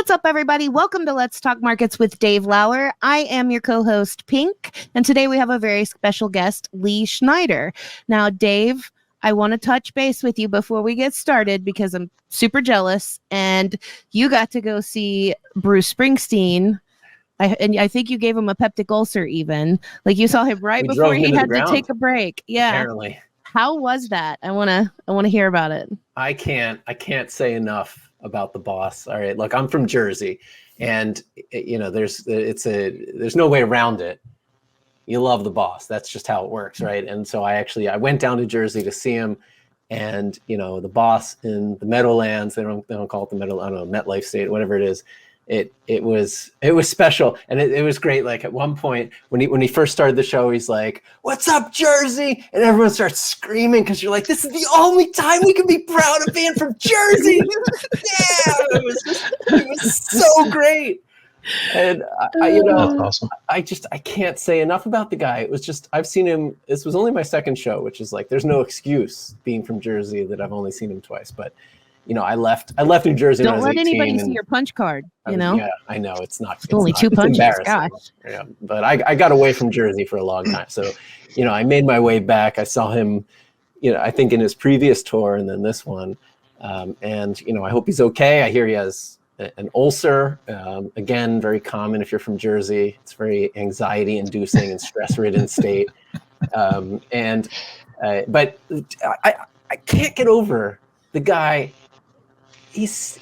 What's up, everybody? Welcome to Let's Talk Markets with Dave Lauer. I am your co-host, Pink, and today we have a very special guest, Lee Schneider. Now, Dave, I want to touch base with you before we get started because I'm super jealous, and you got to go see Bruce Springsteen. And I think you gave him a peptic ulcer even. Like you saw him right before he had to take a break. Yeah. Apparently. How was that? I wanna hear about it. I can't say enough about the boss. All right, look, I'm from Jersey, and you know, there's no way around it. You love the boss. That's just how it works, right? And so I went down to Jersey to see him, and you know, the boss in the Meadowlands. They don't call it the Meadow. I don't know, MetLife State, whatever it is. It was special, and it was great. Like at one point when he first started the show, he's like, "What's up, Jersey?" And everyone starts screaming because you're like, "This is the only time we can be proud of being from Jersey." Yeah, it was so great. And That's awesome. I can't say enough about the guy. It was just, I've seen him. This was only my second show, which is like, there's no excuse being from Jersey that I've only seen him twice, but. You know, I left New Jersey. Don't let anybody see your punch card. You know. Yeah, I know it's only two punches. Gosh. Yeah, but I got away from Jersey for a long time. So, you know, I made my way back. I saw him, you know, I think in his previous tour and then this one, and you know, I hope he's okay. I hear he has an ulcer. Again, very common if you're from Jersey. It's very anxiety-inducing and stress-ridden state. But I can't get over the guy. He's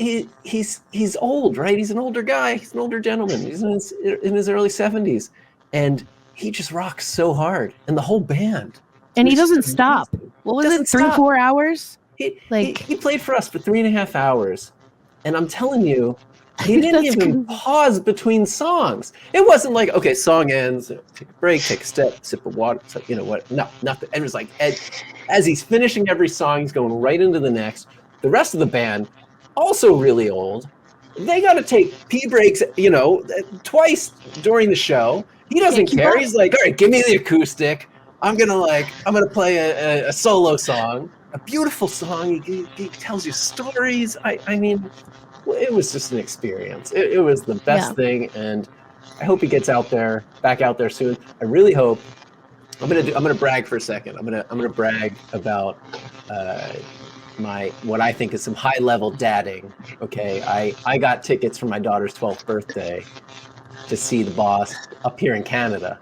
old, right? He's an older guy. He's an older gentleman. He's in his early 70s, and he just rocks so hard, and the whole band. And he doesn't stop. What was it? 3-4 hours? He played for us for 3.5 hours, and I'm telling you, he didn't even pause between songs. It wasn't like, okay, song ends, take a break, take a step, sip of water. So, you know what? No, nothing. It was like as he's finishing every song, he's going right into the next. The rest of the band. Also really old. They got to take pee breaks, you know, twice during the show. He doesn't care. He's like, all right, give me the acoustic. I'm gonna play a solo song, a beautiful song. He tells you stories. I mean, it was just an experience. It was the best thing, and I hope he gets back out there soon. I really hope. I'm gonna brag for a second. I'm gonna brag about. What I think is some high level dadding. Okay, I got tickets for my daughter's 12th birthday to see the boss up here in Canada.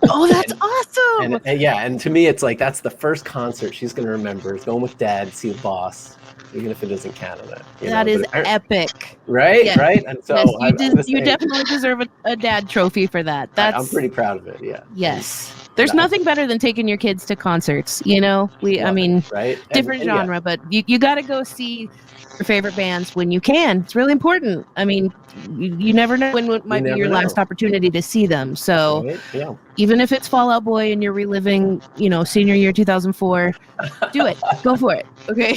Oh, that's awesome! And to me, it's like that's the first concert she's gonna remember. Is going with dad to see the boss, even if it is in Canada. That is epic, right? Yes. Right? And so yes, you definitely deserve a dad trophy for that. I'm pretty proud of it. Yeah. Yes. There's nothing better than taking your kids to concerts, you know? Right? Different genre, but you got to go see your favorite bands when you can. It's really important. I mean, you never know when might be your last opportunity to see them. So even if it's Fall Out Boy and you're reliving, you know, senior year 2004, do it. Go for it. Okay.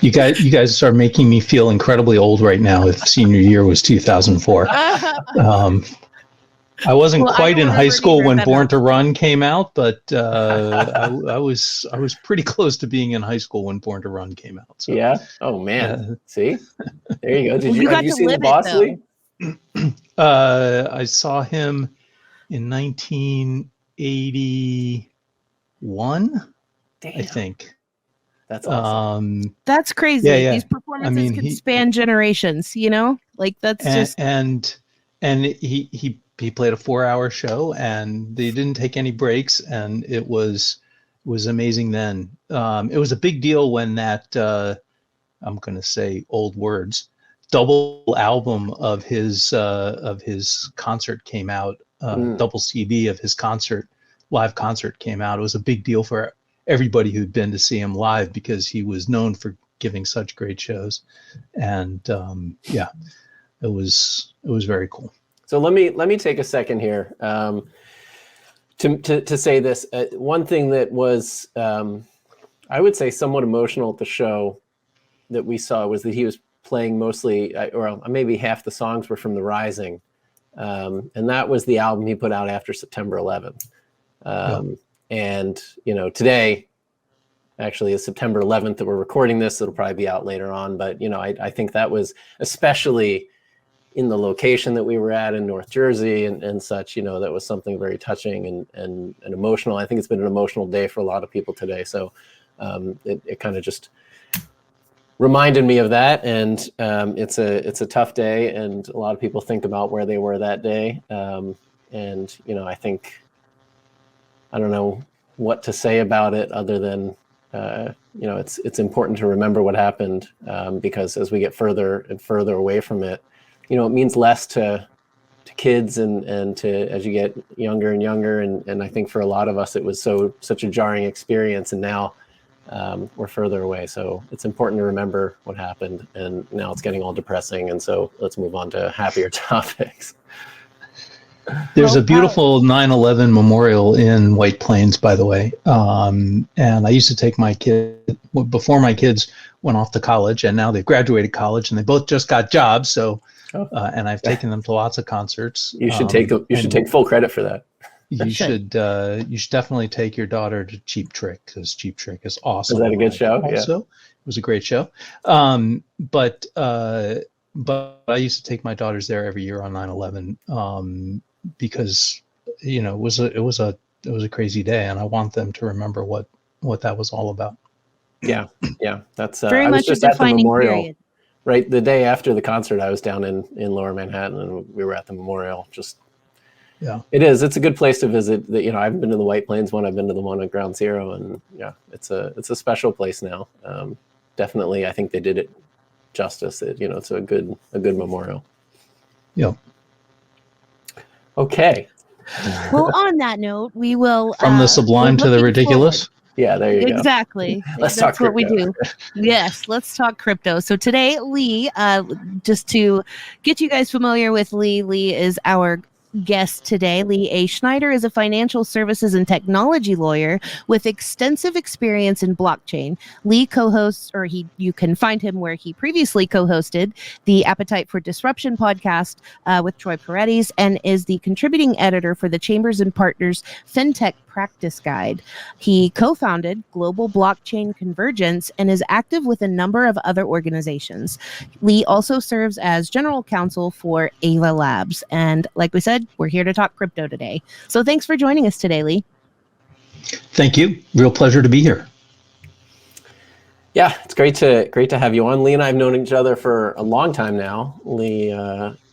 You guys are making me feel incredibly old right now if senior year was 2004. I wasn't quite in high school when Born to Run came out, but I was pretty close to being in high school when Born to Run came out. So, yeah. Oh man. See, there you go. Have you seen the boss, Lee? I saw him in 1981. Damn. I think. That's awesome. That's crazy. Yeah. These performances can span generations. You know, like that's and he played a 4-hour show, and they didn't take any breaks, and it was amazing then. It was a big deal when that, I'm going to say old words, double album of his concert came out, double CD of his live concert came out. It was a big deal for everybody who'd been to see him live because he was known for giving such great shows. And it was very cool. So let me take a second here to say this. One thing that was, I would say, somewhat emotional at the show that we saw was that he was playing mostly, or maybe half the songs were from The Rising, and that was the album he put out after September 11th. And you know, today actually is September 11th that we're recording this. It'll probably be out later on. But, I think that was especially in the location that we were at in North Jersey and such, that was something very touching and emotional. I think it's been an emotional day for a lot of people today. So it kind of just reminded me of that. And it's a tough day. And a lot of people think about where they were that day. And, I think, I don't know what to say about it other than, it's important to remember what happened because as we get further and further away from it, it means less to kids and to as you get younger and younger. And I think for a lot of us, it was such a jarring experience. And now we're further away. So it's important to remember what happened. And now it's getting all depressing. And so let's move on to happier topics. There's a beautiful 9/11 memorial in White Plains, by the way. And I used to take my kid before my kids went off to college, and now they've graduated college and they both just got jobs. So, and I've taken them to lots of concerts. You should take full credit for that. You should definitely take your daughter to Cheap Trick because Cheap Trick is awesome. Was that a good show? Also, it was a great show. But I used to take my daughters there every year on 9/11 because it was a crazy day, and I want them to remember what that was all about. Yeah, that's very I was much just a at the defining memorial. period. Right, the day after the concert, I was down in Lower Manhattan, and we were at the memorial. It's a good place to visit. I haven't been to the White Plains one. I've been to the one at Ground Zero, and it's a special place now. Definitely, I think they did it justice. It's a good memorial. Yeah. Okay. Well, on that note, we will From the sublime to the ridiculous. Forward. Yeah, there you go. Exactly. Let's That's talk what we do. Yes, let's talk crypto. So today, Lee, just to get you guys familiar with Lee is our guest today. Lee A. Schneider is a financial services and technology lawyer with extensive experience in blockchain. Lee co-hosts, you can find him where he previously co-hosted the Appetite for Disruption podcast with Troy Paredes and is the contributing editor for the Chambers and Partners FinTech Practice Guide. He co-founded Global Blockchain Convergence and is active with a number of other organizations. Lee also serves as general counsel for Ava Labs. And like we said, we're here to talk crypto today. So thanks for joining us today, Lee. Thank you. Real pleasure to be here. Yeah, it's great to have you on. Lee and I have known each other for a long time now. Lee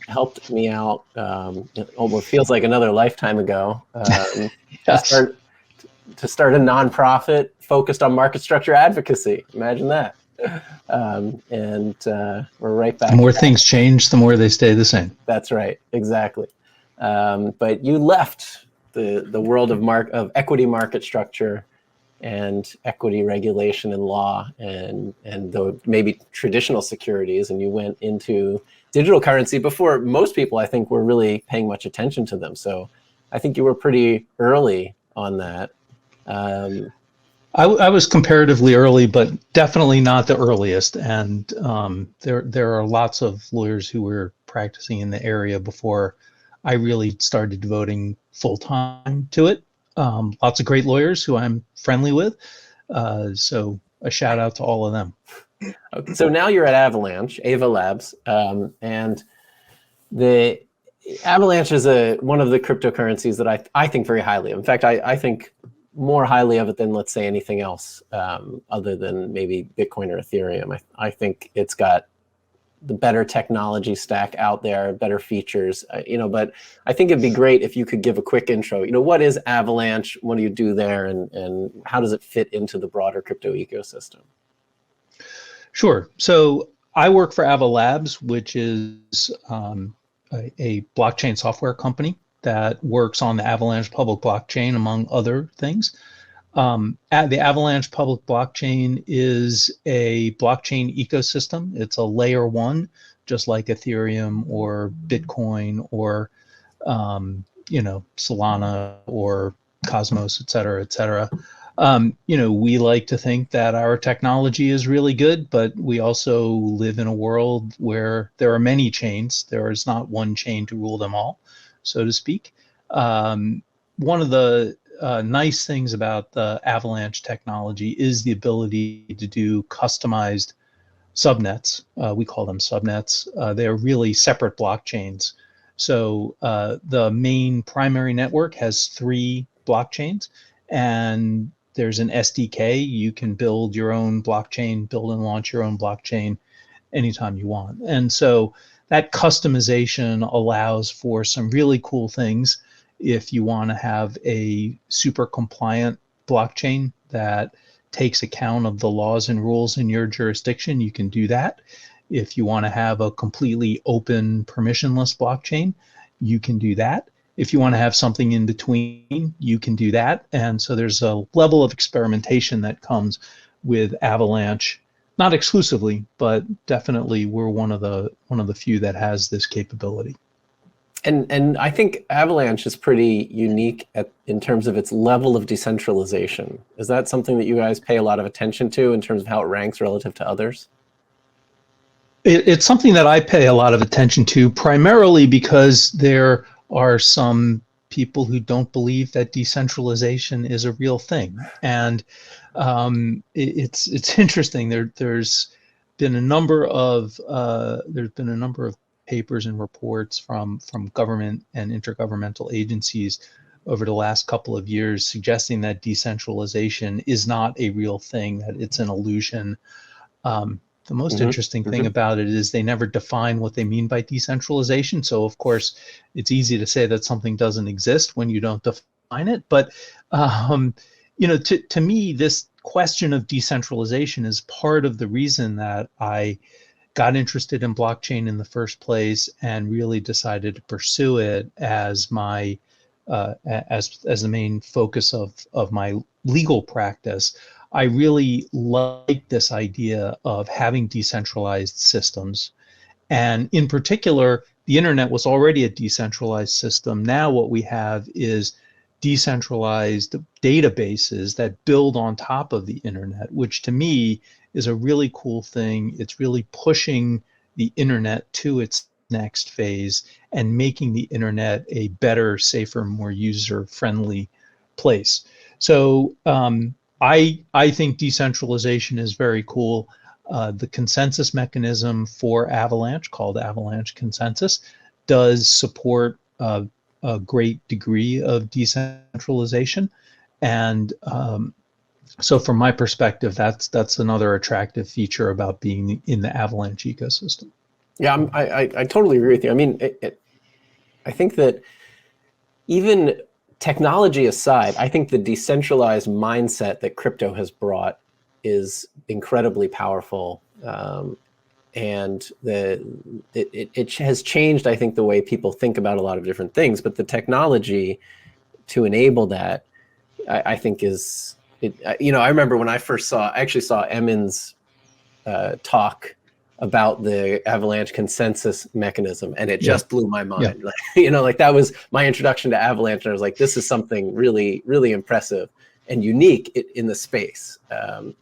helped me out. It almost feels like another lifetime ago. Yes. To start a nonprofit focused on market structure advocacy. Imagine that. And we're right back. The more things change, the more they stay the same. That's right. Exactly. But you left the world of equity market structure and equity regulation and law and maybe traditional securities, and you went into digital currency before most people, I think, were really paying much attention to them. So I think you were pretty early on that. I was comparatively early, but definitely not the earliest. And there are lots of lawyers who were practicing in the area before I really started devoting full time to it. Lots of great lawyers who I'm friendly with. So a shout out to all of them. Okay, so now you're at Ava Labs, and the Avalanche is one of the cryptocurrencies that I think very highly of. In fact, I think more highly of it than, let's say, anything else other than maybe Bitcoin or Ethereum. I think it's got the better technology stack out there, better features, but I think it'd be great if you could give a quick intro. What is Avalanche? What do you do there? And how does it fit into the broader crypto ecosystem? Sure. So I work for Ava Labs, which is a blockchain software company that works on the Avalanche public blockchain, among other things. The Avalanche public blockchain is a blockchain ecosystem. It's a layer one, just like Ethereum or Bitcoin or Solana or Cosmos, et cetera, et cetera. We like to think that our technology is really good, but we also live in a world where there are many chains. There is not one chain to rule them all, so to speak. One of the nice things about the Avalanche technology is the ability to do customized subnets. We call them subnets. They're really separate blockchains. So the main primary network has 3 blockchains, and there's an SDK. You can build your own blockchain, build and launch your own blockchain anytime you want. And so that customization allows for some really cool things. If you want to have a super compliant blockchain that takes account of the laws and rules in your jurisdiction, you can do that. If you want to have a completely open, permissionless blockchain, you can do that. If you want to have something in between, you can do that. And so there's a level of experimentation that comes with Avalanche, not exclusively, but definitely we're one of the few that has this capability. And I think Avalanche is pretty unique in terms of its level of decentralization. Is that something that you guys pay a lot of attention to in terms of how it ranks relative to others? It's something that I pay a lot of attention to, primarily because there are some people who don't believe that decentralization is a real thing, and it's interesting. There's been a number of papers and reports from government and intergovernmental agencies over the last couple of years suggesting that decentralization is not a real thing, that it's an illusion. The most interesting thing about it is they never define what they mean by decentralization. So of course, it's easy to say that something doesn't exist when you don't define it. But to me, this question of decentralization is part of the reason that I got interested in blockchain in the first place and really decided to pursue it as my as the main focus of my legal practice. I really like this idea of having decentralized systems. And in particular, the internet was already a decentralized system. Now what we have is decentralized databases that build on top of the internet, which to me is a really cool thing. It's really pushing the internet to its next phase and making the internet a better, safer, more user-friendly place. So I think decentralization is very cool. The consensus mechanism for Avalanche, called Avalanche Consensus, does support a great degree of decentralization. And so from my perspective, that's another attractive feature about being in the Avalanche ecosystem. Yeah, I totally agree with you. I mean, I think that even technology aside, I think the decentralized mindset that crypto has brought is incredibly powerful, and it has changed, I think, the way people think about a lot of different things. But the technology to enable that, I think, is it. I remember when I actually saw Emin's talk about the Avalanche consensus mechanism, and it just blew my mind. Like that was my introduction to Avalanche, and I was like, this is something really, really impressive and unique in the space.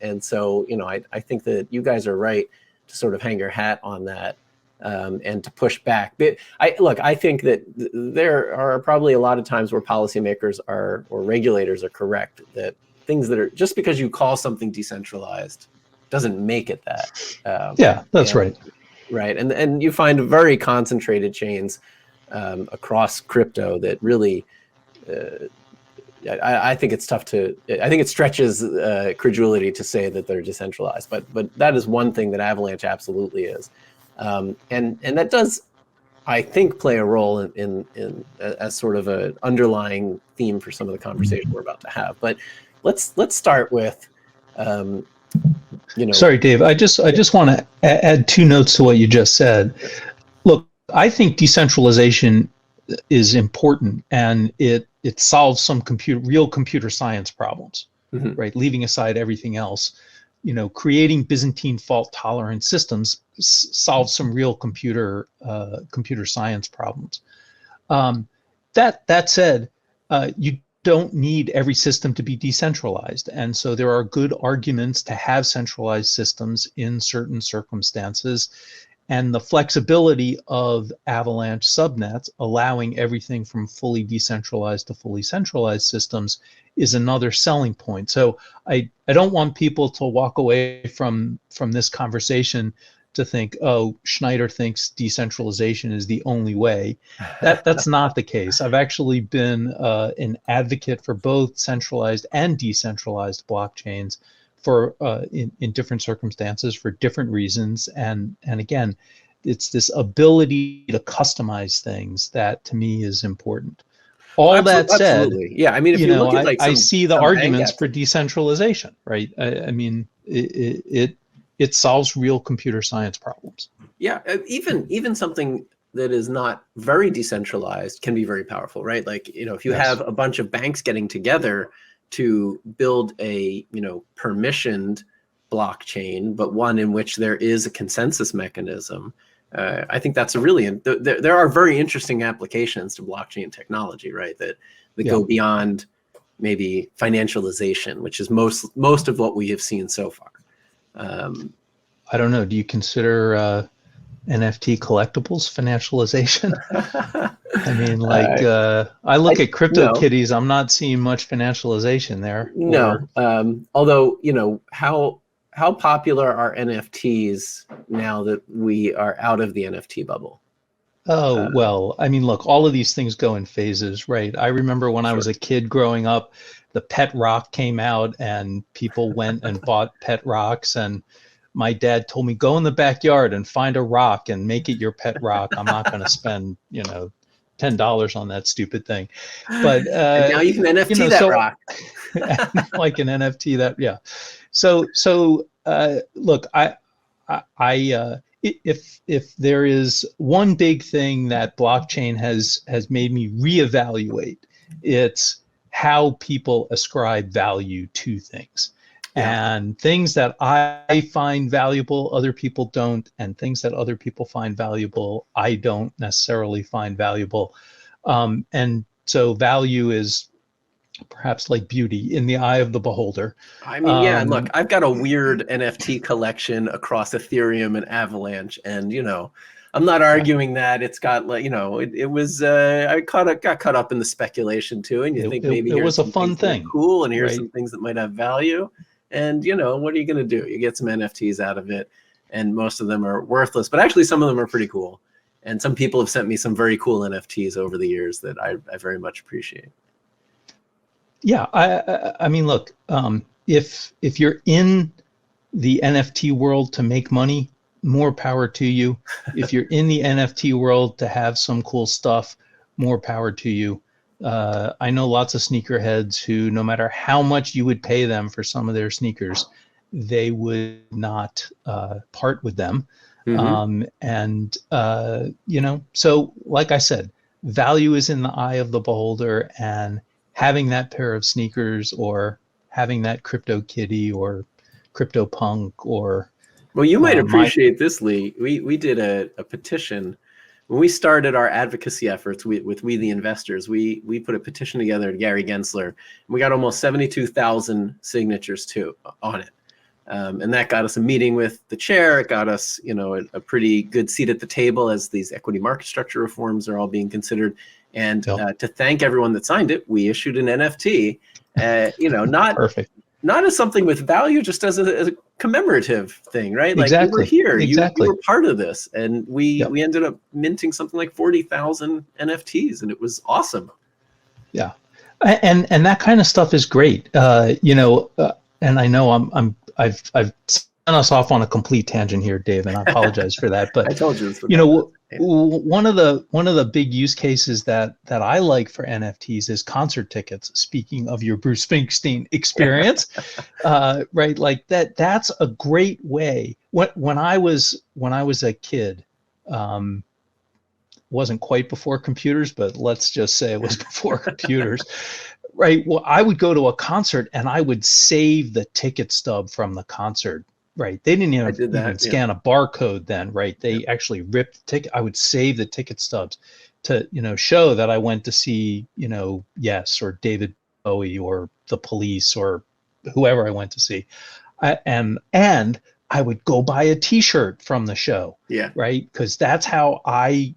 And so, I think that you guys are right to sort of hang your hat on that, and to push back. But I think that there are probably a lot of times where policymakers or regulators are correct, that things that are, just because you call something decentralized doesn't make it that. Yeah, that's right. Right, and you find very concentrated chains across crypto that really, I think it's tough to. I think it stretches credulity to say that they're decentralized, but that is one thing that Avalanche absolutely is, and that does, I think, play a role in as sort of an underlying theme for some of the conversation we're about to have. But let's start with. Sorry, Dave. I just want to add 2 notes to what you just said. Look, I think decentralization is important, and it solves some real computer science problems, right? Leaving aside everything else, creating Byzantine fault-tolerant systems solves some real computer science problems. That said, you don't need every system to be decentralized. And so there are good arguments to have centralized systems in certain circumstances. And the flexibility of Avalanche subnets, allowing everything from fully decentralized to fully centralized systems, is another selling point. So I don't want people to walk away from this conversation to think, oh, Schneider thinks decentralization is the only way. That's not the case. I've actually been an advocate for both centralized and decentralized blockchains for in different circumstances for different reasons. And again, it's this ability to customize things that to me is important. All that said, absolutely. Yeah. I mean, if you look at like I see the some arguments ANGATs, for decentralization, right? I mean, it solves real computer science problems. yeah, even something that is not very decentralized can be very powerful, right? Like, if you Yes. have a bunch of banks getting together to build a, permissioned blockchain, but one in which there is a consensus mechanism, I think that's a really, there are very interesting applications to blockchain technology, right? That go beyond maybe financialization, which is most of what we have seen so far. I don't know. Do you consider NFT collectibles financialization? I mean, like I look at CryptoKitties, I'm not seeing much financialization there. No, although how popular are NFTs now that we are out of the NFT bubble? Oh, well, I mean, look, all of these things go in phases, right? I remember when I was a kid growing up, the pet rock came out and people went and bought pet rocks, and my dad told me, go in the backyard and find a rock and make it your pet rock. I'm not going to spend, $10 on that stupid thing. But and now you can NFT that rock. like an NFT that, yeah. So look, if there is one big thing that blockchain has made me reevaluate, it's how people ascribe value to things. And things that I find valuable, other people don't, and things that other people find valuable, I don't necessarily find valuable. And so value is perhaps like beauty in the eye of the beholder. I mean, look, I've got a weird NFT collection across Ethereum and Avalanche, and I'm not arguing that it's got like it was I got caught up in the speculation too, and you think maybe it was a fun thing, cool, and here's some things that might have value, and what are you going to do? You get some NFTs out of it, and most of them are worthless, but actually some of them are pretty cool, and some people have sent me some very cool NFTs over the years that I very much appreciate. Yeah, I mean, look, if you're in the NFT world to make money, more power to you. If you're in the NFT world to have some cool stuff, more power to you. I know lots of sneakerheads who, no matter how much you would pay them for some of their sneakers, they would not part with them. So like I said, value is in the eye of the beholder, and having that pair of sneakers or having that CryptoKitty or CryptoPunk or well, you might appreciate this, Lee. We did a petition when we started our advocacy efforts with We the Investors. We put a petition together to Gary Gensler, and we got almost 72,000 signatures on it, and that got us a meeting with the chair. It got us a pretty good seat at the table as these equity market structure reforms are all being considered. And to thank everyone that signed it, we issued an NFT. Not as something with value, just as a commemorative thing, right? Like you were here, you were part of this, and we ended up minting something like 40,000 NFTs, and it was awesome. Yeah, and that kind of stuff is great. And I know I've sent us off on a complete tangent here, Dave, and I apologize for that. But I told you, one of the big use cases that I like for NFTs is concert tickets. Speaking of your Bruce Springsteen experience, right? Like that's a great way. When I was a kid, wasn't quite before computers, but let's just say it was before computers. Right. Well, I would go to a concert and I would save the ticket stub from the concert. Right. They didn't even scan a barcode then. Right. They actually ripped the ticket. I would save the ticket stubs to, show that I went to see, Yes, or David Bowie or the Police or whoever I went to see. And I would go buy a T-shirt from the show. Yeah. Right, because that's how I,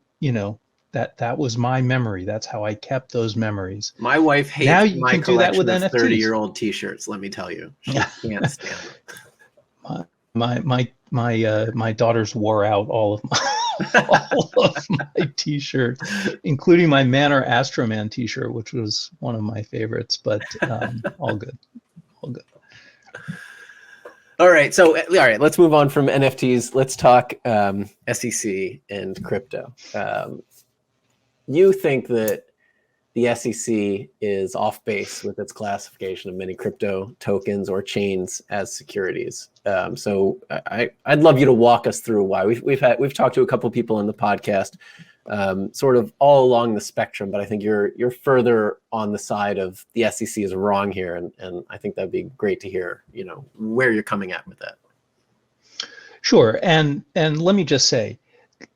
that was my memory. That's how I kept those memories. My wife Now hates you my can do that with collection of NFTs. 30-year-old T-shirts. Let me tell you, she can't stand them. My daughters wore out all of my T-shirts, including my Manor Astroman T-shirt, which was one of my favorites. But all good, all good. All right, let's move on from NFTs. Let's talk SEC and crypto. You think that the SEC is off base with its classification of many crypto tokens or chains as securities. So I'd love you to walk us through why. We've talked to a couple people in the podcast, sort of all along the spectrum, but I think you're further on the side of the SEC is wrong here, and I think that'd be great to hear, where you're coming at with that. Sure, and let me just say,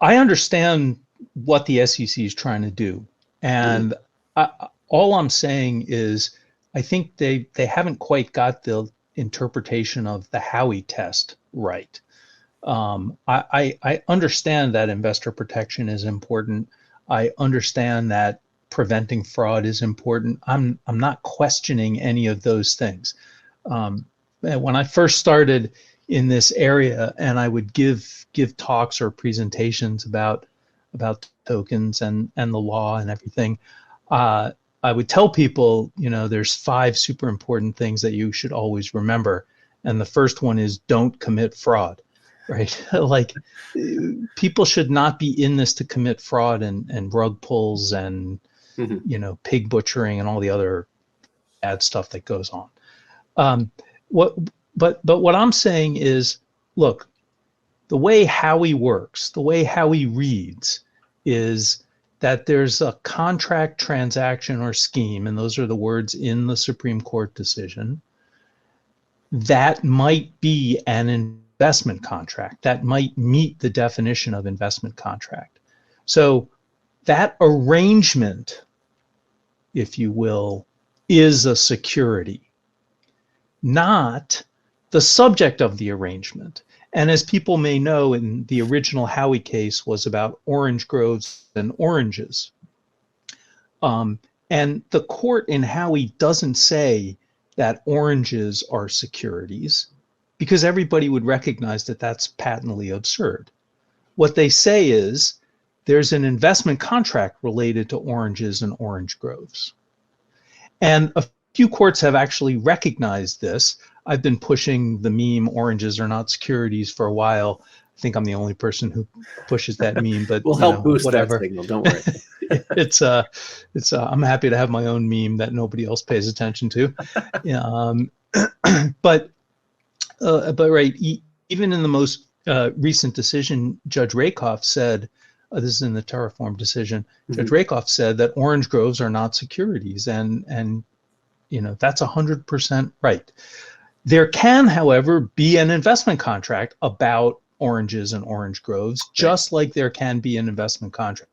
I understand what the SEC is trying to do, and all I'm saying is I think they haven't quite got the interpretation of the Howey test right. I understand that investor protection is important. I understand that preventing fraud is important. I'm not questioning any of those things. When I first started in this area, and I would give talks or presentations about tokens and the law and everything, I would tell people, there's 5 super important things that you should always remember, and the first one is don't commit fraud. Right? Like, people should not be in this to commit fraud and rug pulls and pig butchering and all the other bad stuff that goes on. But what I'm saying is, look, the way Howey works, the way Howey reads, is that there's a contract, transaction, or scheme, and those are the words in the Supreme Court decision, that might be an investment contract, that might meet the definition of investment contract. So that arrangement, if you will, is a security, not the subject of the arrangement. And as people may know, in the original Howey case was about orange groves and oranges. And the court in Howey doesn't say that oranges are securities, because everybody would recognize that that's patently absurd. What they say is there's an investment contract related to oranges and orange groves. And a few courts have actually recognized this. I've been pushing the meme "oranges are not securities" for a while. I think I'm the only person who pushes that meme, but we'll help boost whatever. That signal. Don't worry. it's I'm happy to have my own meme that nobody else pays attention to. But right, even in the most recent decision, Judge Rakoff said, this is in the Terraform decision, Judge Rakoff said that orange groves are not securities, and that's 100% right. There can, however, be an investment contract about oranges and orange groves, just like there can be an investment contract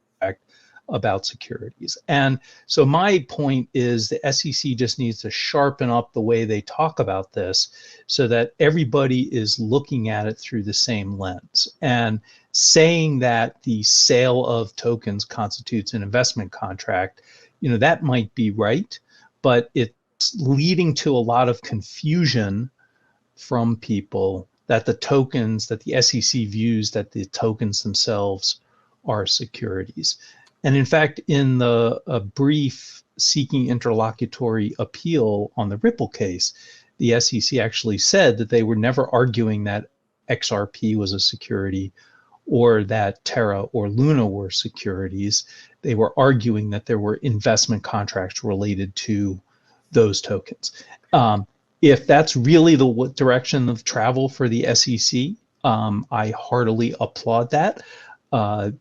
about securities. And so my point is the SEC just needs to sharpen up the way they talk about this so that everybody is looking at it through the same lens. And saying that the sale of tokens constitutes an investment contract, that might be right, but it's leading to a lot of confusion from people that the tokens, that the SEC views that the tokens themselves are securities. And in fact, in the brief seeking interlocutory appeal on the Ripple case, the SEC actually said that they were never arguing that XRP was a security or that Terra or Luna were securities. They were arguing that there were investment contracts related to those tokens. If that's really the direction of travel for the SEC, I heartily applaud that,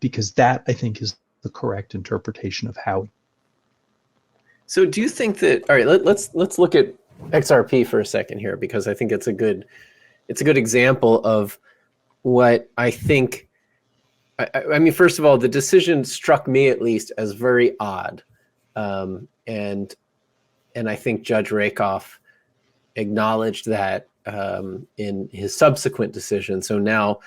because that, I think, is the correct interpretation of Howey. So do you think that, all right, let's look at XRP for a second here, because I think it's a good example of what I think. I mean, first of all, the decision struck me at least as very odd, and I think Judge Rakoff acknowledged that in his subsequent decision. So now,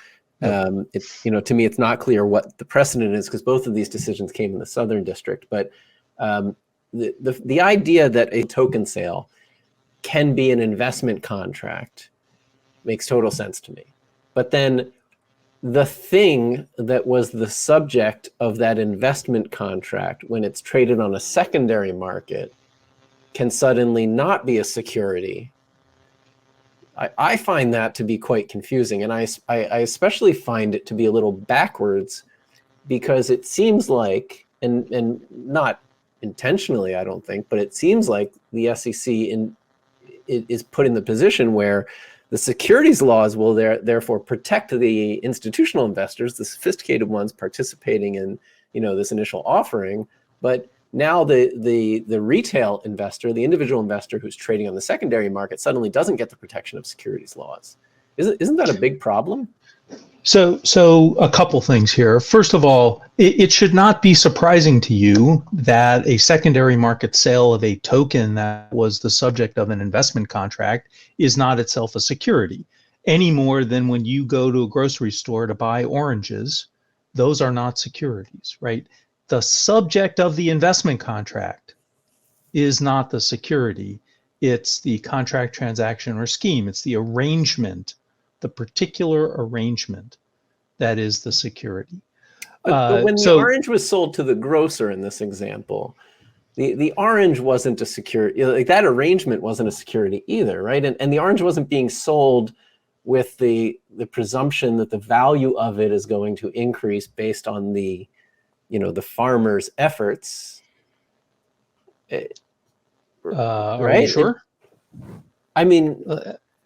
to me, it's not clear what the precedent is because both of these decisions came in the Southern District. But the idea that a token sale can be an investment contract makes total sense to me. But then the thing that was the subject of that investment contract when it's traded on a secondary market can suddenly not be a security. I find that to be quite confusing, and I especially find it to be a little backwards because it seems like, and not intentionally, I don't think, but it seems like the SEC is put in the position where the securities laws will therefore protect the institutional investors, the sophisticated ones participating in this initial offering, but now the retail investor, the individual investor who's trading on the secondary market suddenly doesn't get the protection of securities laws. Isn't that a big problem? So a couple things here. First of all, it should not be surprising to you that a secondary market sale of a token that was the subject of an investment contract is not itself a security, any more than when you go to a grocery store to buy oranges. Those are not securities, right? The subject of the investment contract is not the security. It's the contract, transaction, or scheme. It's the arrangement, the particular arrangement that is the security. But when the orange was sold to the grocer in this example, the orange wasn't a security. Like that arrangement wasn't a security either, right? And the orange wasn't being sold with the presumption that the value of it is going to increase based on the farmer's efforts. Right? Are you sure? I mean.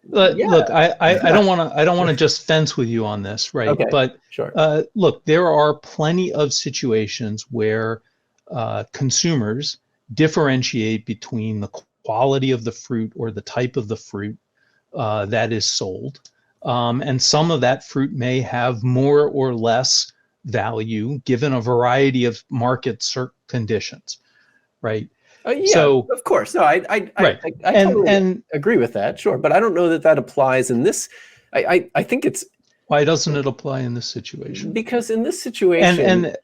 Look, I don't want to just fence with you on this, right? Okay, but sure. Look, there are plenty of situations where consumers differentiate between the quality of the fruit or the type of the fruit that is sold, and some of that fruit may have more or less value given a variety of market conditions, right? Yeah, so, of course. No, I totally agree with that. Sure, but I don't know that applies in this. I think it's. Why doesn't it apply in this situation? Because in this situation,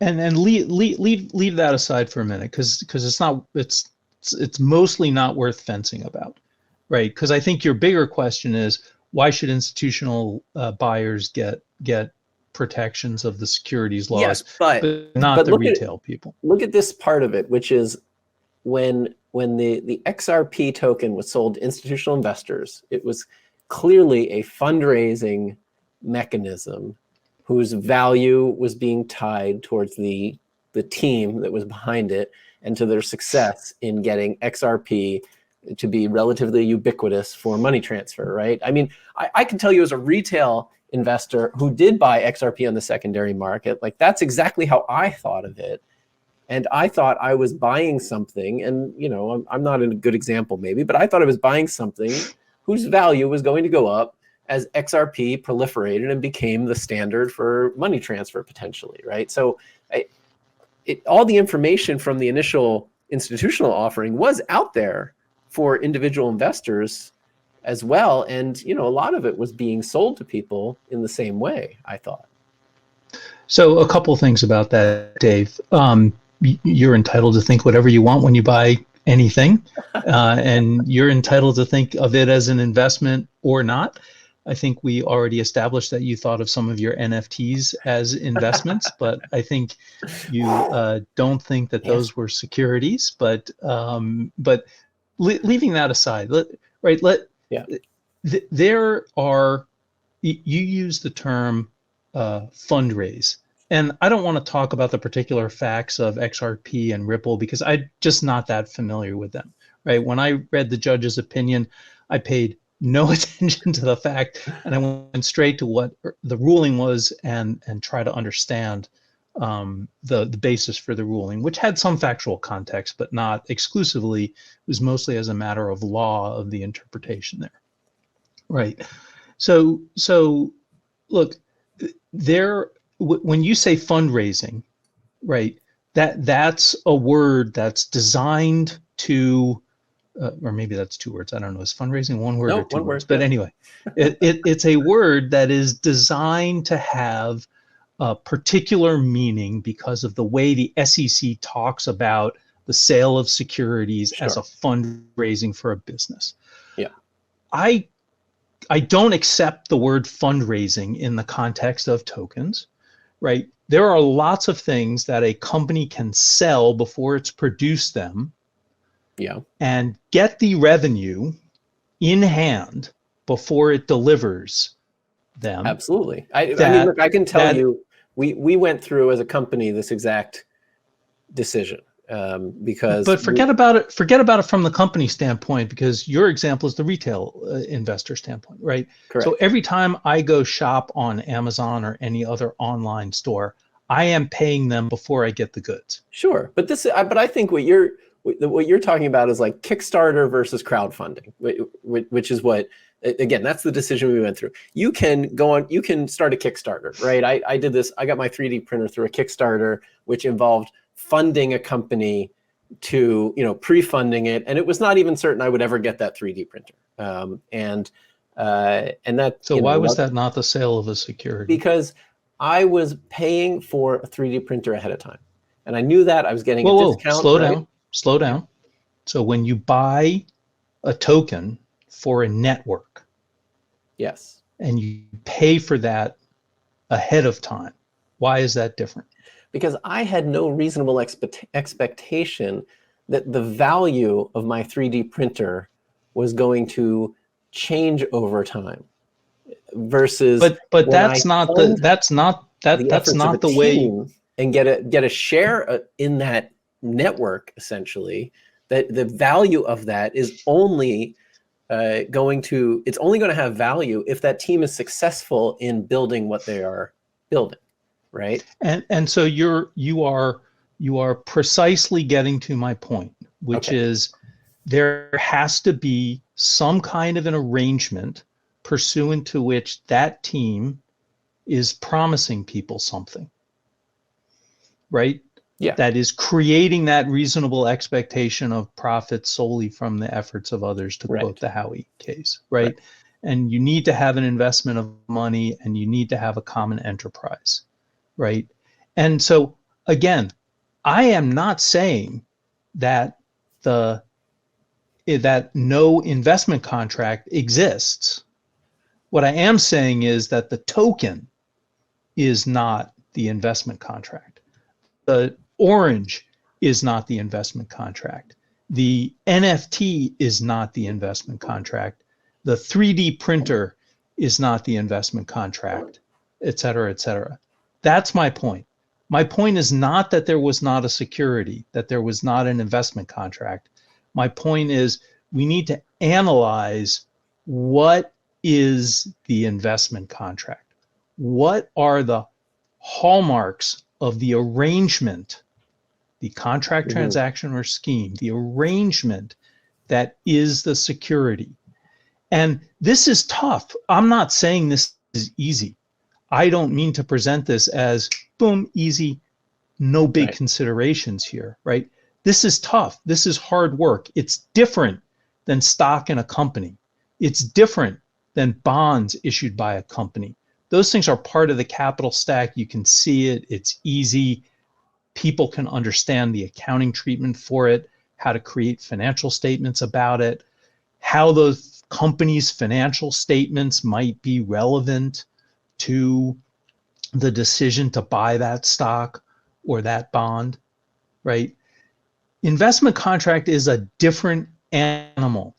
and leave that aside for a minute, because it's mostly not worth fencing about, right? Because I think your bigger question is why should institutional buyers get protections of the securities laws, yes, but not the retail people. Look at this part of it, which is when the XRP token was sold to institutional investors, it was clearly a fundraising mechanism whose value was being tied towards the team that was behind it and to their success in getting XRP to be relatively ubiquitous for money transfer, right? I mean, I can tell you as a retail investor who did buy XRP on the secondary market, like that's exactly how I thought of it. And I thought I was buying something, and I'm not a good example maybe, but I thought I was buying something whose value was going to go up as XRP proliferated and became the standard for money transfer potentially, right? So all the information from the initial institutional offering was out there for individual investors as well. And, a lot of it was being sold to people in the same way, I thought. So a couple things about that, Dave. You're entitled to think whatever you want when you buy anything, and you're entitled to think of it as an investment or not. I think we already established that you thought of some of your NFTs as investments, but I think you don't think that those were securities. But leaving that aside, there are, you use the term fundraise. And I don't want to talk about the particular facts of XRP and Ripple because I'm just not that familiar with them, right? When I read the judge's opinion, I paid no attention to the fact, and I went straight to what the ruling was and try to understand the basis for the ruling, which had some factual context, but not exclusively. It was mostly as a matter of law of the interpretation there, right? So look, when you say fundraising, right, that's a word that's designed to or maybe that's two words. I don't know. Is fundraising one word No, or two one words? word, But yeah. anyway, it's a word that is designed to have a particular meaning because of the way the SEC talks about the sale of securities as Sure. a fundraising for a business. Yeah. I don't accept the word fundraising in the context of tokens, right? There are lots of things that a company can sell before it's produced them Yeah. and get the revenue in hand before it delivers them. Absolutely. I mean, That look, I can tell that you, we went through as a company this exact decision because but forget about it. Forget about it from the company standpoint, because your example is the retail investor standpoint, right? So correct. every time I go shop on Amazon or any other online store, I am paying them before I get the goods. Sure, but but I think what you're talking about is like Kickstarter versus crowdfunding, which is what, again, that's the decision we went through. You can go on, you can start a Kickstarter, right? I did this. I got my 3D printer through a Kickstarter, which involved funding a company to, pre-funding it, and it was not even certain I would ever get that 3D printer. And that, So why was that not the sale of a security? because I was paying for a 3D printer ahead of time. And I knew that I was getting a Whoa, discount. slow right? down, slow down. So when you buy a token for a network Yes. and you pay for that ahead of time, why is that different? Because I had no reasonable expectation that the value of my 3D printer was going to change over time versus But when I that's not the fund the that's efforts of a not the way. team and get a share in that network, essentially, that the value of that is only it's only going to have value if that team is successful in building what they are building, right? And so you are precisely getting to my point, which Okay. is there has to be some kind of an arrangement pursuant to which that team is promising people something, right? Yeah. That is creating that reasonable expectation of profit solely from the efforts of others, to quote Right. the Howie case, Right. right? And you need to have an investment of money and you need to have a common enterprise, right? And so again, I am not saying that that no investment contract exists. What I am saying is that the token is not the investment contract. The orange is not the investment contract. The NFT is not the investment contract. The 3D printer is not the investment contract, et cetera, et cetera. That's my point. My point is not that there was not a security, that there was not an investment contract. My point is we need to analyze what is the investment contract. What are the hallmarks of the arrangement, the contract, Mm-hmm. transaction, or scheme, the arrangement that is the security. And this is tough. I'm not saying this is easy. I don't mean to present this as boom, easy, no big Right. considerations here, right? This is tough. This is hard work. It's different than stock in a company. It's different than bonds issued by a company. Those things are part of the capital stack. You can see it. It's easy. People can understand the accounting treatment for it, how to create financial statements about it, how those companies' financial statements might be relevant to the decision to buy that stock or that bond, right? Investment contract is a different animal.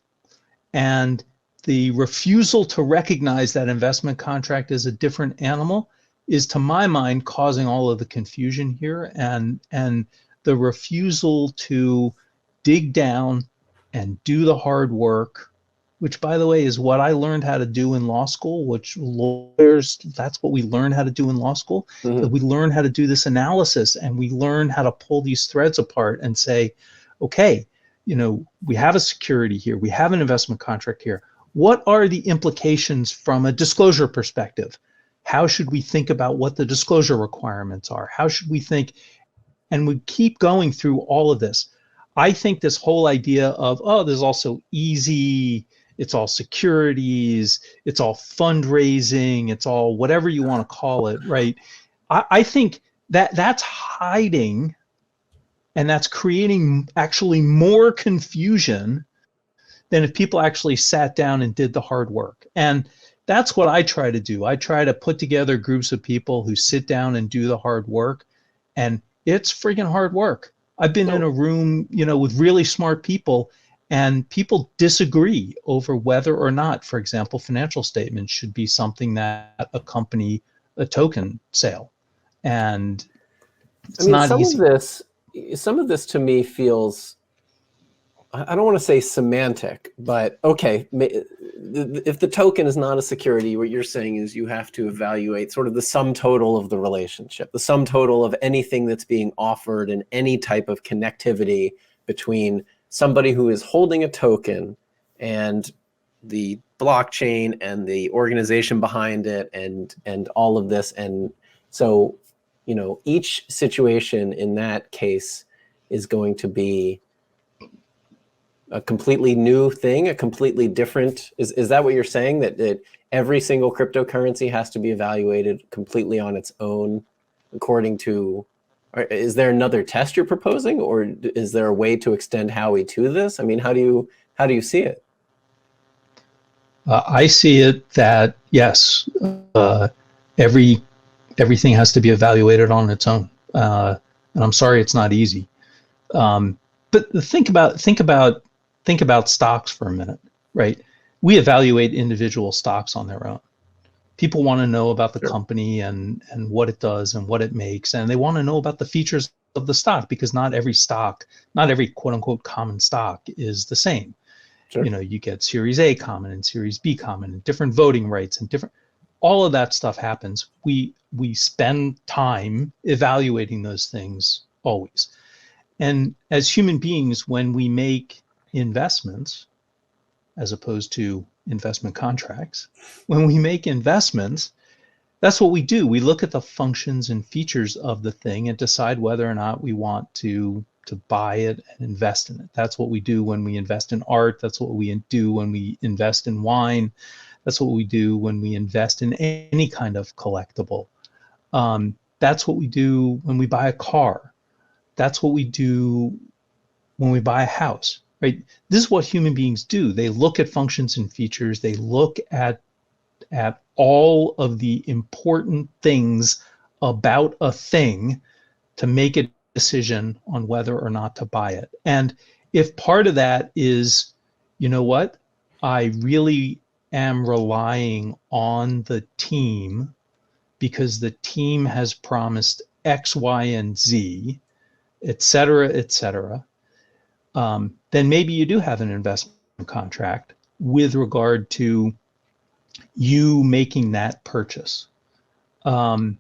And the refusal to recognize that investment contract as a different animal is, to my mind, causing all of the confusion here, and the refusal to dig down and do the hard work, which, by the way, is what I learned how to do in law school, which lawyers, that's what we learn how to do in law school. Mm-hmm. That we learn how to do this analysis and we learn how to pull these threads apart and say, okay, we have a security here, we have an investment contract here. What are the implications from a disclosure perspective? How should we think about what the disclosure requirements are? How should we think? And we keep going through all of this. I think this whole idea of, oh, there's also easy, it's all securities, it's all fundraising, it's all whatever you want to call it, right? I think that that's hiding, and that's creating actually more confusion than if people actually sat down and did the hard work. And that's what I try to do. I try to put together groups of people who sit down and do the hard work, and it's freaking hard work. I've been in a room, with really smart people, and people disagree over whether or not, for example, financial statements should be something that accompany a token sale. And it's not easy. Some of this to me feels, I don't want to say semantic, but okay, if the token is not a security, what you're saying is you have to evaluate sort of the sum total of the relationship, the sum total of anything that's being offered and any type of connectivity between somebody who is holding a token and the blockchain and the organization behind it and all of this. And so, each situation in that case is going to be a completely new thing, a completely different, is that what you're saying? That every single cryptocurrency has to be evaluated completely on its own according to, is there another test you're proposing, or is there a way to extend Howey to this? I mean, how do you see it? I see it that, yes, everything has to be evaluated on its own. And I'm sorry, it's not easy. But think about stocks for a minute, right? We evaluate individual stocks on their own. People want to know about the company and what it does and what it makes, and they want to know about the features of the stock, because not every quote unquote common stock is the same. Sure. You get Series A common and Series B common, and different voting rights and all of that stuff happens. We spend time evaluating those things always. And as human beings, when we make investments, as opposed to investment contracts, when we make investments, that's what we do. We look at the functions and features of the thing and decide whether or not we want to buy it and invest in it. That's what we do when we invest in art. That's what we do when we invest in wine. That's what we do when we invest in any kind of collectible. That's what we do when we buy a car. That's what we do when we buy a house, right? This is what human beings do. They look at functions and features. They look at all of the important things about a thing to make a decision on whether or not to buy it. And if part of that is, I really am relying on the team because the team has promised X, Y, and Z, et cetera, then maybe you do have an investment contract with regard to you making that purchase. Think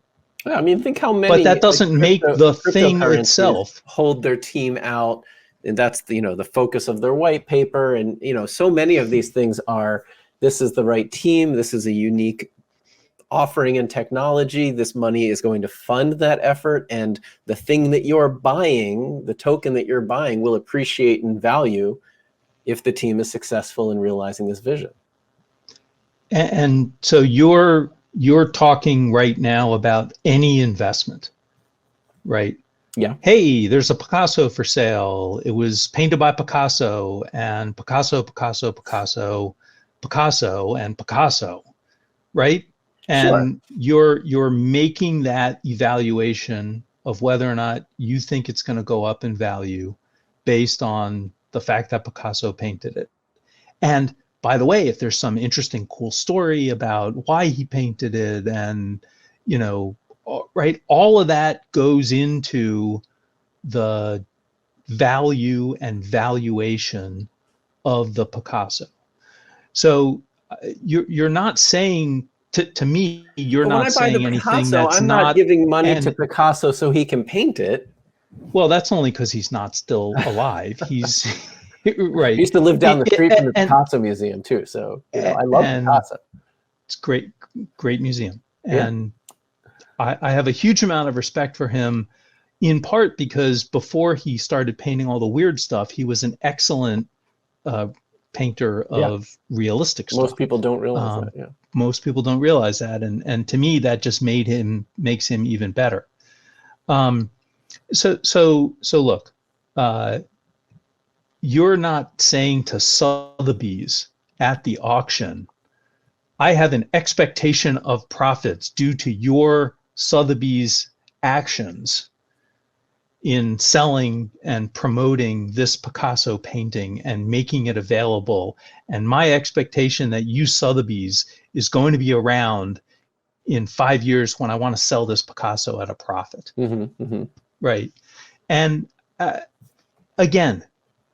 how many. But that doesn't make the thing itself hold their team out, and that's the focus of their white paper. And so many of these things are, this is the right team, this is a unique offering and technology, this money is going to fund that effort, and the thing that you're buying, the token that you're buying, will appreciate in value if the team is successful in realizing this vision. And so you're talking right now about any investment, right? Yeah. Hey, there's a Picasso for sale. It was painted by Picasso, and Picasso, and Picasso, right? And sure. You're making that evaluation of whether or not you think it's going to go up in value based on the fact that Picasso painted it. And by the way, if there's some interesting, cool story about why he painted it, and right, all of that goes into the value and valuation of the Picasso. So you're not saying, to me, you're not saying anything that's I'm not giving money to Picasso so he can paint it. Well, that's only because he's not still alive. He's right. He used to live down the street from the Picasso Museum too, so I love Picasso. It's great museum, and I have a huge amount of respect for him in part because before he started painting all the weird stuff, he was an excellent painter of realistic stuff. Most people don't realize that. Yeah. Most people don't realize that, and to me, that just makes him even better. So look, you're not saying to Sotheby's at the auction, I have an expectation of profits due to your Sotheby's actions in selling and promoting this Picasso painting and making it available. And my expectation that you Sotheby's is going to be around in 5 years when I want to sell this Picasso at a profit. Right. And again,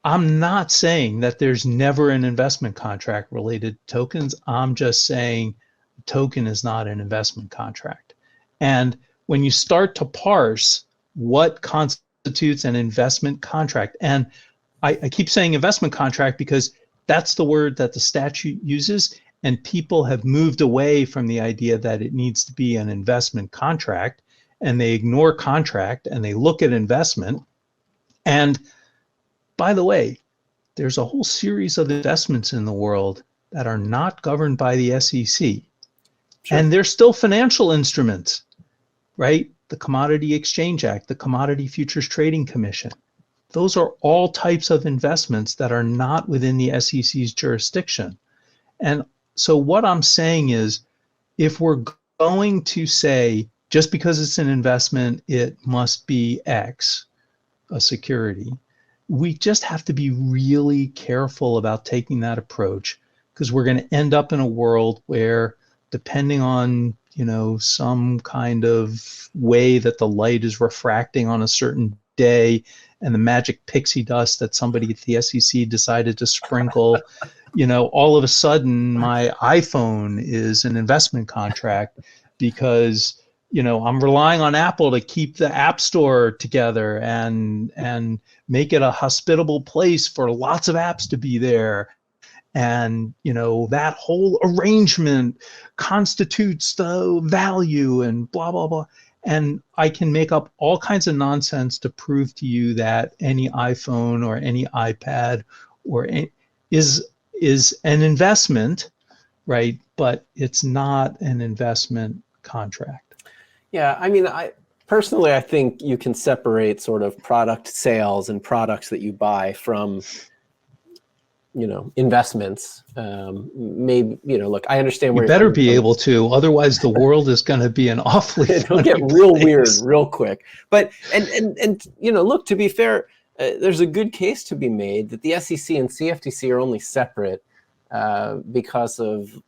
I'm not saying that there's never an investment contract related to tokens. I'm just saying a token is not an investment contract. And when you start to parse what constitutes an investment contract, and I keep saying investment contract because that's the word that the statute uses, and people have moved away from the idea that it needs to be an investment contract, and they ignore contract and they look at investment. And by the way, there's a whole series of investments in the world that are not governed by the SEC. Sure. And they're still financial instruments, right? The Commodity Exchange Act, the Commodity Futures Trading Commission. Those are all types of investments that are not within the SEC's jurisdiction. And so what I'm saying is, if we're going to say, just because it's an investment, it must be X, a security, we just have to be really careful about taking that approach, because we're going to end up in a world where, depending on, some kind of way that the light is refracting on a certain day and the magic pixie dust that somebody at the SEC decided to sprinkle, all of a sudden my iPhone is an investment contract because I'm relying on Apple to keep the App Store together and make it a hospitable place for lots of apps to be there. And, that whole arrangement constitutes the value and blah, blah, blah. And I can make up all kinds of nonsense to prove to you that any iPhone or any iPad is an investment, right? But it's not an investment contract. Yeah, I mean, I think you can separate sort of product sales and products that you buy from, investments. Maybe, look, I understand where you better be able to, otherwise the world is going to be an awfully it'll get real weird real quick. But and look, to be fair, there's a good case to be made that the SEC and CFTC are only separate because of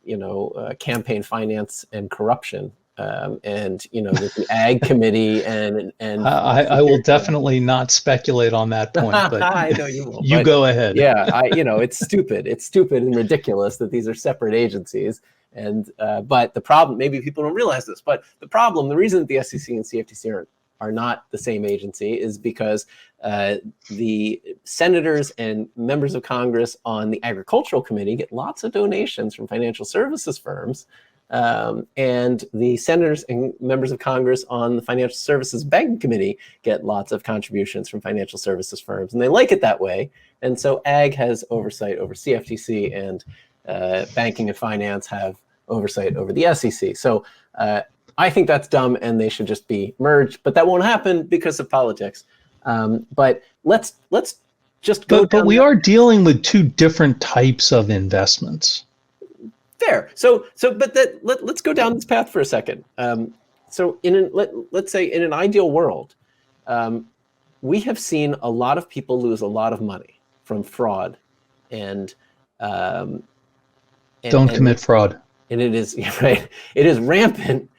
campaign finance and corruption. With the Ag Committee and I will definitely not speculate on that point, but I know you won't. You go ahead. Yeah, it's stupid. It's stupid and ridiculous that these are separate agencies. And but the problem, maybe people don't realize this, but the reason that the SEC and CFTC are not the same agency is because the senators and members of Congress on the Agricultural Committee get lots of donations from financial services firms. And the senators and members of Congress on the Financial Services Banking Committee get lots of contributions from financial services firms, and they like it that way. And so Ag has oversight over CFTC, and banking and finance have oversight over the SEC. So I think that's dumb, and they should just be merged. But that won't happen because of politics. But let's just go. But we are dealing with two different types of investments. Fair. Let's go down this path for a second. So let's say in an ideal world, we have seen a lot of people lose a lot of money from fraud, and don't commit fraud. And it is right. It is rampant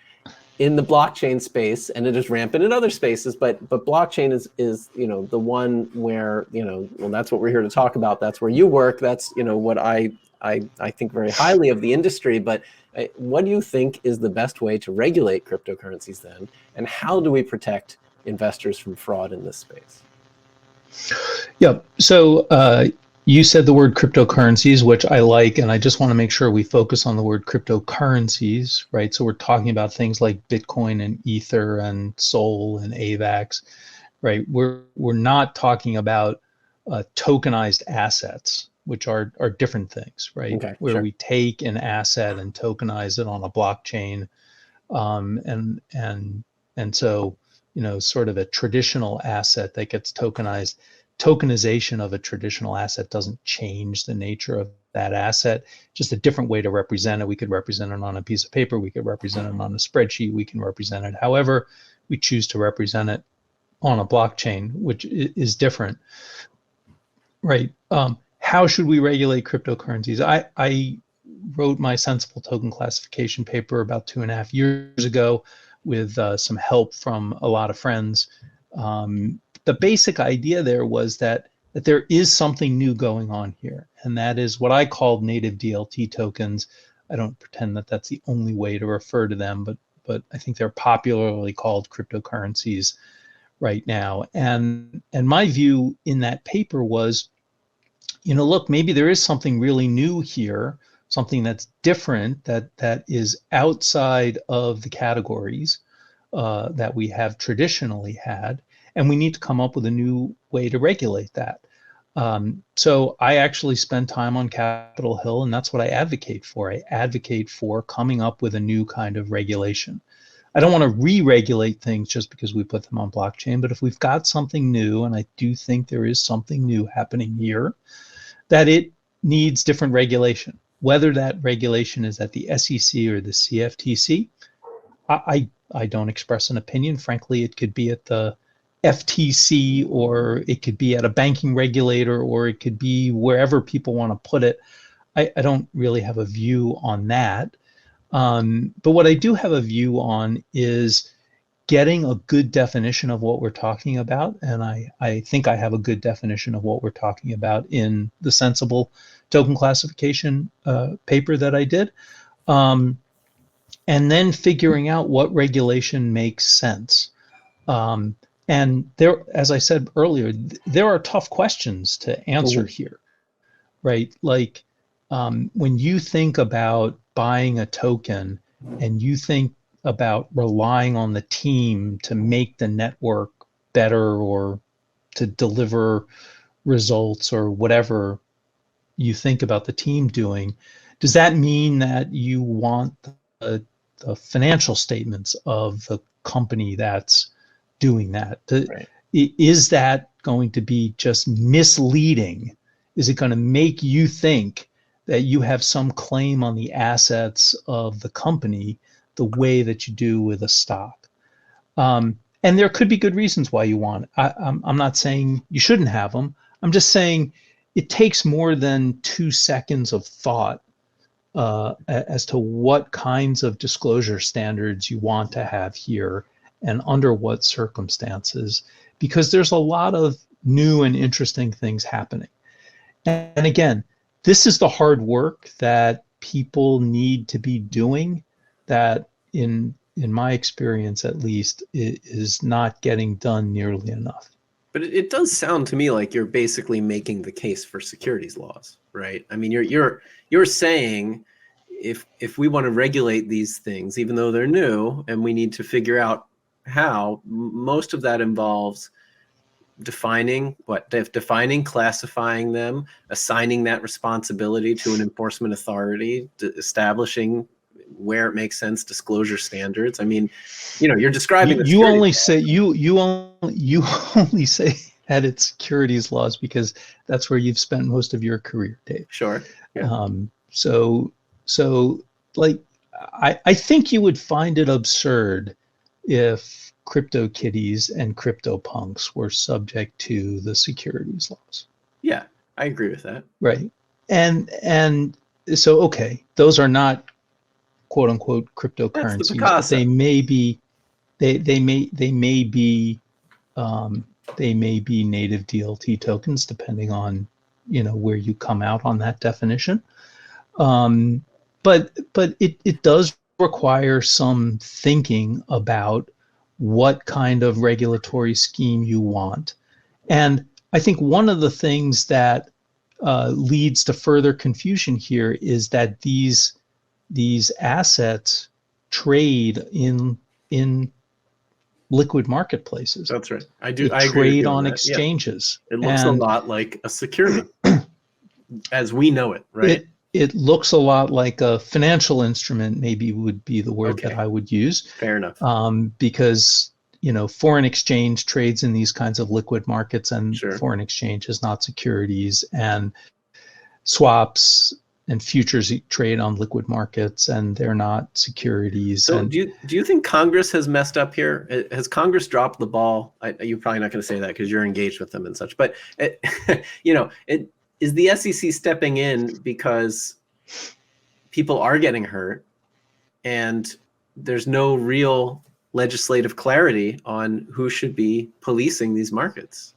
in the blockchain space, and it is rampant in other spaces. But blockchain is the one where well, that's what we're here to talk about. That's where you work. That's what I think very highly of the industry, but what do you think is the best way to regulate cryptocurrencies then? And how do we protect investors from fraud in this space? Yeah, so you said the word cryptocurrencies, which I like, and I just want to make sure we focus on the word cryptocurrencies, right? So we're talking about things like Bitcoin and Ether and Sol and AVAX, right? We're not talking about tokenized assets, which are different things, right? Okay, Where sure. we take an asset and tokenize it on a blockchain, and so, sort of a traditional asset that gets tokenized. Tokenization of a traditional asset doesn't change the nature of that asset, just a different way to represent it. We could represent it on a piece of paper, we could represent it on a spreadsheet, we can represent it however we choose to represent it on a blockchain, which is different, right? How should we regulate cryptocurrencies? I wrote my sensible token classification paper about 2.5 years ago with some help from a lot of friends. The basic idea there was that there is something new going on here, and that is what I called native DLT tokens. I don't pretend that that's the only way to refer to them, but I think they're popularly called cryptocurrencies right now. And my view in that paper was, look, maybe there is something really new here, something that's different, that is outside of the categories that we have traditionally had, and we need to come up with a new way to regulate that. So I actually spend time on Capitol Hill, and that's what I advocate for. I advocate for coming up with a new kind of regulation. I don't want to re-regulate things just because we put them on blockchain, but if we've got something new, and I do think there is something new happening here, that it needs different regulation. Whether that regulation is at the SEC or the CFTC, I don't express an opinion. Frankly, it could be at the FTC, or it could be at a banking regulator, or it could be wherever people want to put it. I don't really have a view on that. But what I do have a view on is getting a good definition of what we're talking about. And I think I have a good definition of what we're talking about in the sensible token classification paper that I did. And then figuring out what regulation makes sense. And there, as I said earlier, there are tough questions to answer here, right? Like when you think about buying a token and you think about relying on the team to make the network better or to deliver results or whatever you think about the team doing, does that mean that you want the financial statements of the company that's doing that? Right. Is that going to be just misleading? Is it going to make you think that you have some claim on the assets of the company the way that you do with a stock? And there could be good reasons why you want it. I'm not saying you shouldn't have them. I'm just saying it takes more than 2 seconds of thought as to what kinds of disclosure standards you want to have here and under what circumstances, because there's a lot of new and interesting things happening. And again, this is the hard work that people need to be doing that in my experience at least, is not getting done nearly enough. But it does sound to me like you're basically making the case for securities laws, right? I mean, you're saying if we want to regulate these things, even though they're new, and we need to figure out how, most of that involves defining, classifying them, assigning that responsibility to an enforcement authority, establishing where it makes sense, disclosure standards. I mean, you're describing the you only say you only say that it's securities laws because that's where you've spent most of your career, Dave. Sure. Yeah. So like I think you would find it absurd if CryptoKitties and CryptoPunks were subject to the securities laws. Yeah, I agree with that. Right. And so okay, those are not quote unquote cryptocurrencies, but they may be they may be native DLT tokens depending on where you come out on that definition. But it does require some thinking about what kind of regulatory scheme you want. And I think one of the things that leads to further confusion here is that these liquid marketplaces. That's right. I They agree with trade you on that. exchanges. Yeah. It looks a lot like a security as we know it, right? It looks a lot like a financial instrument, maybe would be the word that I would use. Fair enough. Because, foreign exchange trades in these kinds of liquid markets, and Sure. foreign exchange is not securities, and swaps and futures trade on liquid markets, and they're not securities. So And do you think Congress has messed up here? Has Congress dropped the ball? You're probably not going to say that because you're engaged with them and such. But is the SEC stepping in because people are getting hurt, and there's no real legislative clarity on who should be policing these markets?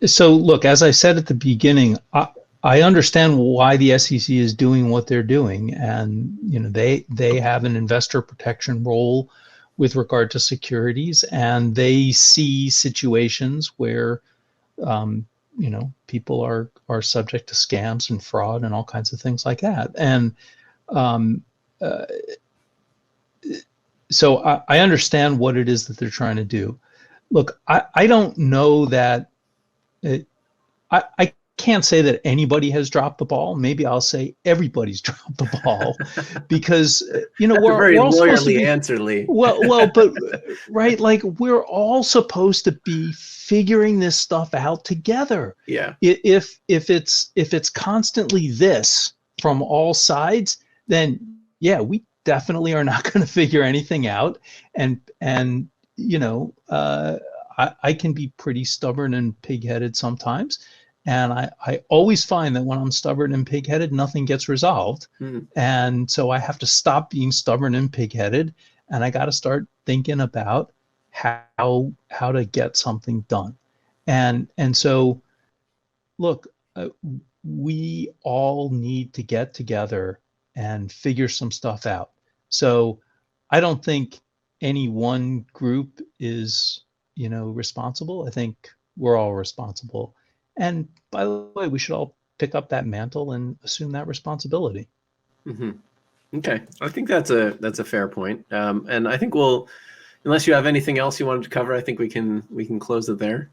so, look, as I said at the beginning, I understand why the SEC is doing what they're doing, and they have an investor protection role with regard to securities, and they see situations where people are subject to scams and fraud and all kinds of things like that. And so I understand what it is that they're trying to do. Look, I don't know that I can't say that anybody has dropped the ball. Maybe I'll say everybody's dropped the ball, because That's we're a very all supposed to lawyerly be, answer, Lee. well, but right, like we're all supposed to be figuring this stuff out together. Yeah. If it's constantly this from all sides, then yeah, we definitely are not going to figure anything out. And I can be pretty stubborn and pig-headed sometimes. And I always find that when I'm stubborn and pig-headed, nothing gets resolved. And so I have to stop being stubborn and pig-headed, and I got to start thinking about how to get something done. And so, look, we all need to get together and figure some stuff out. So I don't think any one group is responsible. I think we're all responsible. And by the way, we should all pick up that mantle and assume that responsibility. Mm-hmm. Okay, I think that's a fair point. And I think unless you have anything else you wanted to cover, I think we can close it there.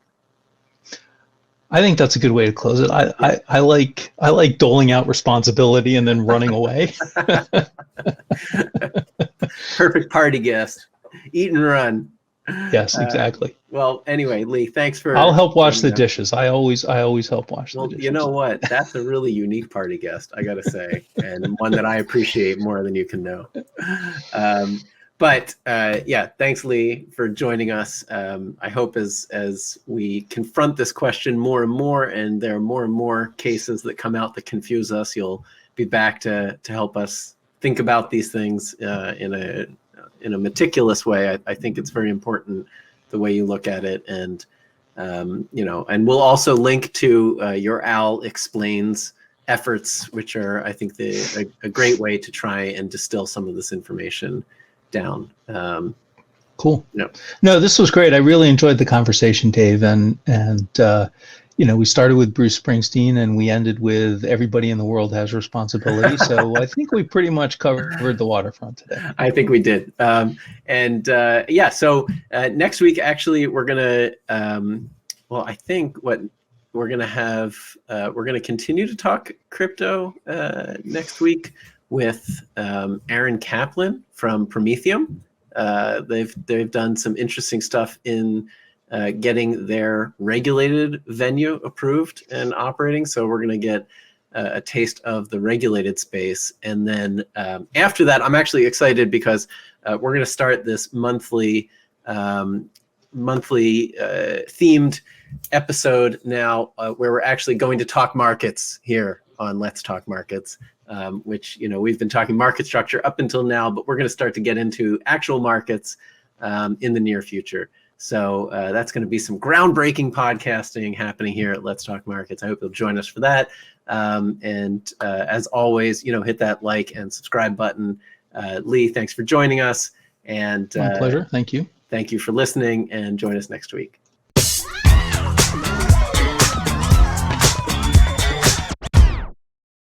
I think that's a good way to close it. I like doling out responsibility and then running away. Perfect party guest. Eat and run. Yes, exactly. Well, anyway, Lee, thanks for. I'll help wash the dishes. I always help wash the dishes. You know what? That's a really unique party guest, I gotta say, and one that I appreciate more than you can know. But thanks, Lee, for joining us. I hope as we confront this question more and more, and there are more and more cases that come out that confuse us, you'll be back to help us think about these things in a meticulous way. I think it's very important the way you look at it, and and we'll also link to your Al Explains efforts, which are, I think, a great way to try and distill some of this information down. Cool. No, this was great. I really enjoyed the conversation, Dave, and we started with Bruce Springsteen and we ended with everybody in the world has responsibility. So I think we pretty much covered the waterfront today. I think we did. So next week, actually, we're going to, I think what we're going to have, we're going to continue to talk crypto next week with Aaron Kaplan from Prometheum. They've done some interesting stuff in getting their regulated venue approved and operating. So we're going to get a taste of the regulated space. And then after that, I'm actually excited because we're going to start this monthly themed episode now where we're actually going to talk markets here on Let's Talk Markets, which, we've been talking market structure up until now, but we're going to start to get into actual markets in the near future. So that's going to be some groundbreaking podcasting happening here at Let's Talk Markets. I hope you'll join us for that. And as always, hit that like and subscribe button. Lee, thanks for joining us. And my pleasure. Thank you. Thank you for listening, and join us next week.